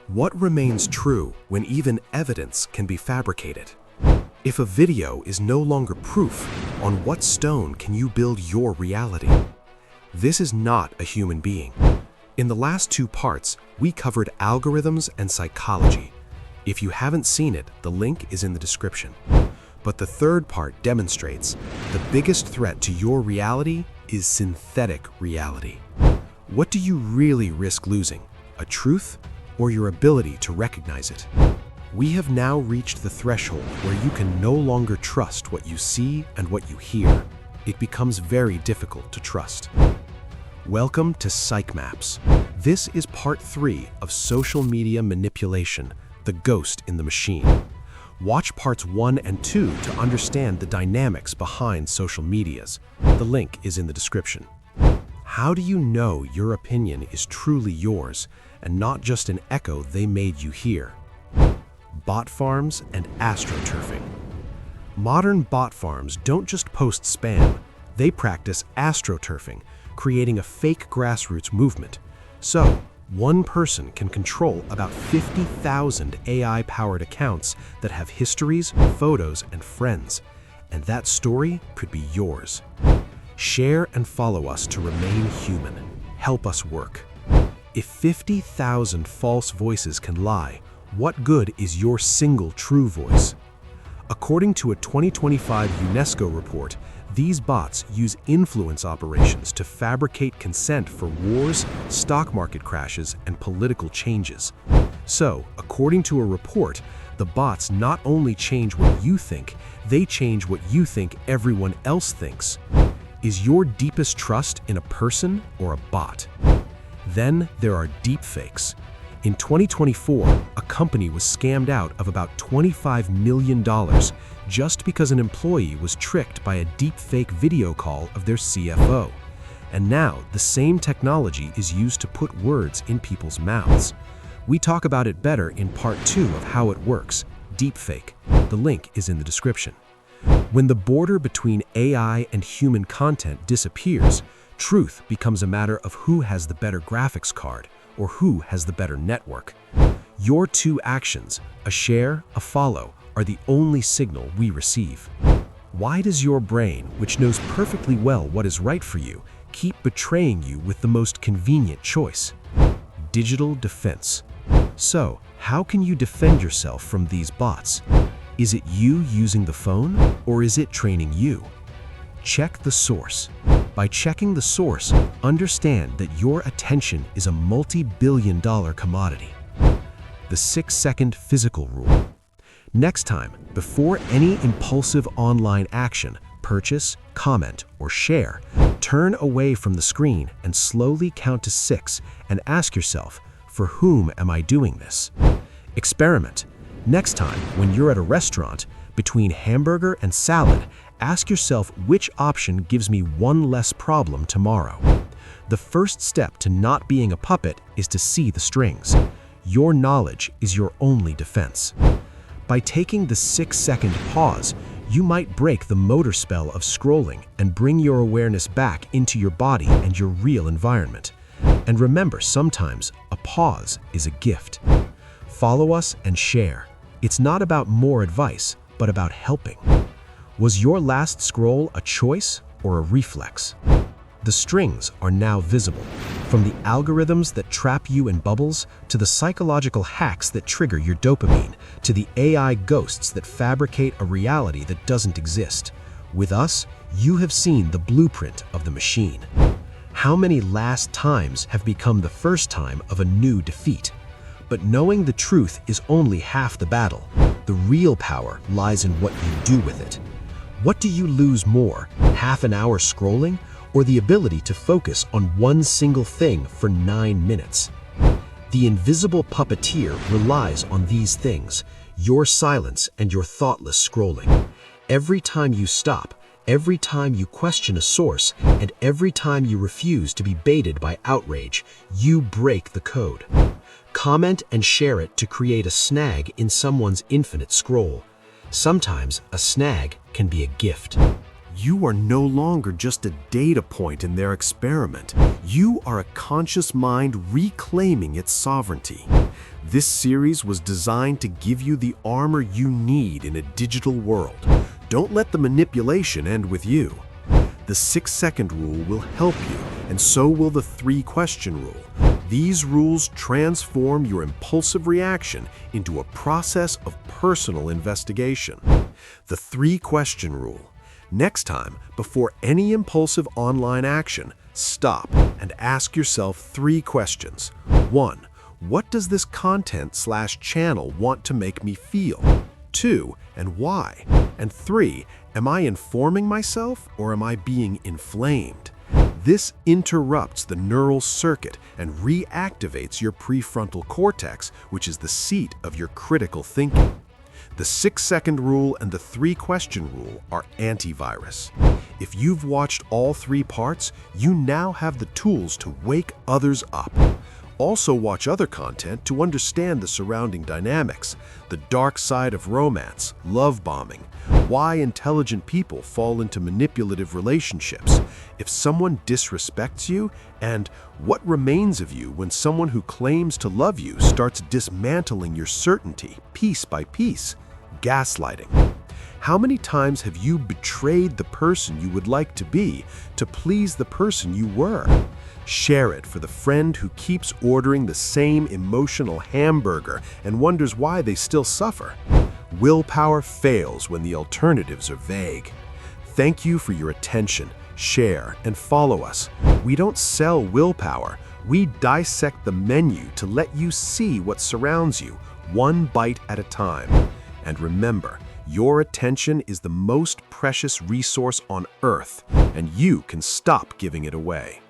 What remains true when even evidence can be fabricated? If a video is no longer proof, on what stone can you build your reality? This is not a human being. In the last two parts, we covered algorithms and psychology. If you haven't seen it, the link is in the description. But the third part demonstrates the biggest threat to your reality is synthetic reality. What do you really risk losing? A truth or your ability to recognize it? We have now reached the threshold where you can no longer trust what you see and what you hear. It becomes very difficult to trust. Welcome to Psychemaps. This is part 3 of social media manipulation, the ghost in the machine. Watch parts 1 and 2 to understand the dynamics behind social medias. The link is in the description. How do you know your opinion is truly yours and not just an echo they made you hear? Bot farms and astroturfing. Modern bot farms don't just post spam, they practice astroturfing, creating a fake grassroots movement. So, one person can control about 50,000 AI-powered accounts that have histories, photos, and friends. And that story could be yours. Share and follow us to remain human. Help us work. If 50,000 false voices can lie, what good is your single true voice? According to a 2025 UNESCO report, these bots use influence operations to fabricate consent for wars, stock market crashes, and political changes. So, according to a report, the bots not only change what you think, they change what you think everyone else thinks. Is your deepest trust in a person or a bot? Then there are deepfakes. In 2024, a company was scammed out of about $25 million just because an employee was tricked by a deepfake video call of their CFO. And now, the same technology is used to put words in people's mouths. We talk about it better in part 2 of how it works, deepfake. The link is in the description. When the border between AI and human content disappears, truth becomes a matter of who has the better graphics card or who has the better network. Your two actions, a share, a follow, are the only signal we receive. Why does your brain, which knows perfectly well what is right for you, keep betraying you with the most convenient choice? Digital defense. So, how can you defend yourself from these bots? Is it you using the phone, or is it training you? Check the source. By checking the source, understand that your attention is a multi-billion-dollar commodity. The 6-second physical rule. Next time, before any impulsive online action, purchase, comment, or share, turn away from the screen and slowly count to 6 and ask yourself, for whom am I doing this? Experiment. Next time, when you're at a restaurant, between hamburger and salad, ask yourself which option gives me one less problem tomorrow. The first step to not being a puppet is to see the strings. Your knowledge is your only defense. By taking the 6-second pause, you might break the motor spell of scrolling and bring your awareness back into your body and your real environment. And remember, sometimes a pause is a gift. Follow us and share. It's not about more advice, but about helping. Was your last scroll a choice or a reflex? The strings are now visible, from the algorithms that trap you in bubbles, to the psychological hacks that trigger your dopamine, to the AI ghosts that fabricate a reality that doesn't exist. With us, you have seen the blueprint of the machine. How many last times have become the first time of a new defeat? But knowing the truth is only half the battle. The real power lies in what you do with it. What do you lose more, half an hour scrolling, or the ability to focus on one single thing for 9 minutes? The invisible puppeteer relies on these things, your silence and your thoughtless scrolling. Every time you stop, every time you question a source, and every time you refuse to be baited by outrage, you break the code. Comment and share it to create a snag in someone's infinite scroll. Sometimes a snag can be a gift. You are no longer just a data point in their experiment. You are a conscious mind reclaiming its sovereignty. This series was designed to give you the armor you need in a digital world. Don't let the manipulation end with you. The 6-second rule will help you, and so will the 3-question rule. These rules transform your impulsive reaction into a process of personal investigation. The 3-question rule. Next time, before any impulsive online action, stop and ask yourself 3 questions. 1. What does this content/channel want to make me feel? 2. And why? And 3. Am I informing myself or am I being inflamed? This interrupts the neural circuit and reactivates your prefrontal cortex, which is the seat of your critical thinking. The 6-second rule and the 3-question rule are antivirus. If you've watched all 3 parts, you now have the tools to wake others up. Also watch other content to understand the surrounding dynamics, the dark side of romance, love bombing, why intelligent people fall into manipulative relationships, if someone disrespects you, and what remains of you when someone who claims to love you starts dismantling your certainty piece by piece. Gaslighting. How many times have you betrayed the person you would like to be to please the person you were? Share it for the friend who keeps ordering the same emotional hamburger and wonders why they still suffer. Willpower fails when the alternatives are vague. Thank you for your attention. Share and follow us. We don't sell willpower. We dissect the menu to let you see what surrounds you, one bite at a time. And remember, your attention is the most precious resource on Earth, and you can stop giving it away.